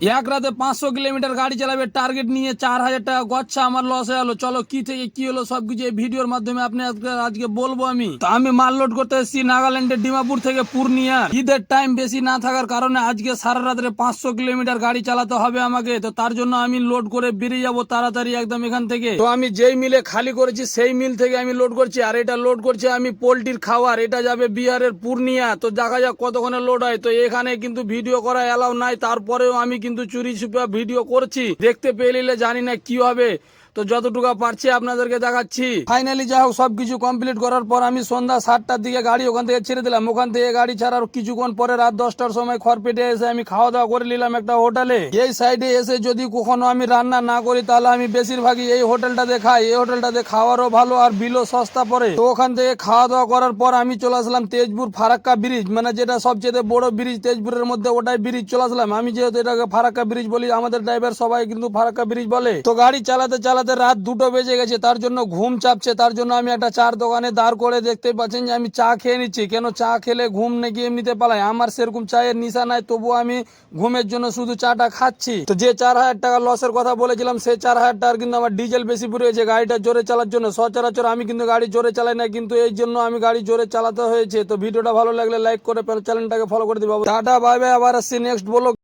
এক রাতে 500 কিলোমিটার গাড়ি চালাবে টার্গেট নিয়ে 4,000 টাকা গচ্ছা আমার লস হয়ে গেলো। চলো কি থেকে কি হলো সবকিছু এই ভিডিওর মাধ্যমে আপনি আজকে বলবো আমি। তো আমি মাল লোড করতে এসেছি নাগাল্যান্ডের ডিমাপুর থেকে পূর্ণিয়া। ঈদের টাইম বেশি না থাকার কারণে আজকে সারা রাত্রে 500 কিলোমিটার গাড়ি চালাতে হবে আমাকে। তো তার জন্য আমি লোড করে বেরিয়ে যাবো তাড়াতাড়ি একদম এখান থেকে। তো আমি যেই মিলে খালি করেছি সেই মিল থেকে আমি লোড করছি, আর এটা লোড করছি আমি পোল্ট্রির খাবার। এটা যাবে বিহারের পূর্ণিয়া। তো দেখা যাক কতক্ষণে লোড হয়। তো এখানে কিন্তু ভিডিও করা এলাও নাই, তারপরেও আমি কিন্তু চুরি ছুপা ভিডিও করছি। দেখতে পেলে জানি না কি হবে, তো যতটুকু পারছি আপনাদেরকে দেখাচ্ছি। ফাইনালি যা হোক সবকিছু কমপ্লিট করার পর আমি সন্ধ্যা 7টার দিকে গাড়ি ওখান থেকে ছেড়ে দিলাম। ওখান থেকে গাড়ি ছাড়ার কিছুক্ষণ পরে রাত 10টার সময় খড়পেটে এসে আমি খাওয়া দাওয়া করে নিলাম একটা হোটেলে। এই সাইডে এসে যদি কখনো আমি রান্না না করি তাহলে আমি বেশিরভাগই এই হোটেলটাতে খাই। এই হোটেলটাতে খাওয়ারও ভালো আর বিলও সস্তা পড়ে। তো ওখান থেকে খাওয়া দাওয়া করার পর আমি চলে আসলাম তেজপুর ফারাক্কা ব্রিজ, মানে যেটা সবচেয়ে বড় ব্রিজ তেজপুরের মধ্যে, ওটাই ব্রিজ চলে আসলাম। আমি যেহেতু এটাকে ফারাক্কা ব্রিজ বলি, আমাদের ড্রাইভার সবাই কিন্তু ফারাক্কা ব্রিজ বলে। তো গাড়ি চালাতে চালাতে রাত 2টো বেজে গেছে, তার জন্য ঘুম চাপছে। তার জন্য আমি একটা চার দোকানে দাঁড় করে দেখতে পাচ্ছেন যে আমি চা খেয়ে নিচ্ছি। কেন চা খেলে ঘুম নাকি এমনিতে পালায়, আমার সেরকম চায়ের নিশা নাই, তবুও আমি ঘুমের জন্য শুধু চাটা খাচ্ছি। তো যে 4,000 টাকা লসের কথা বলেছিলাম সেই 4,000 টাকার কিন্তু আমার ডিজেল বেশি পুড়েছে গাড়িটা জোরে চালার জন্য। সচরাচর আমি কিন্তু গাড়ি জোরে চালাই না, কিন্তু এই জন্য আমি গাড়ি জোরে চালাতে হয়েছে। তো ভিডিওটা ভালো লাগলে লাইক করে চ্যানেলটাকে ফলো করে দিবো। টাটা বাই বাই, আবার আসছি নেক্সট ব্লগ।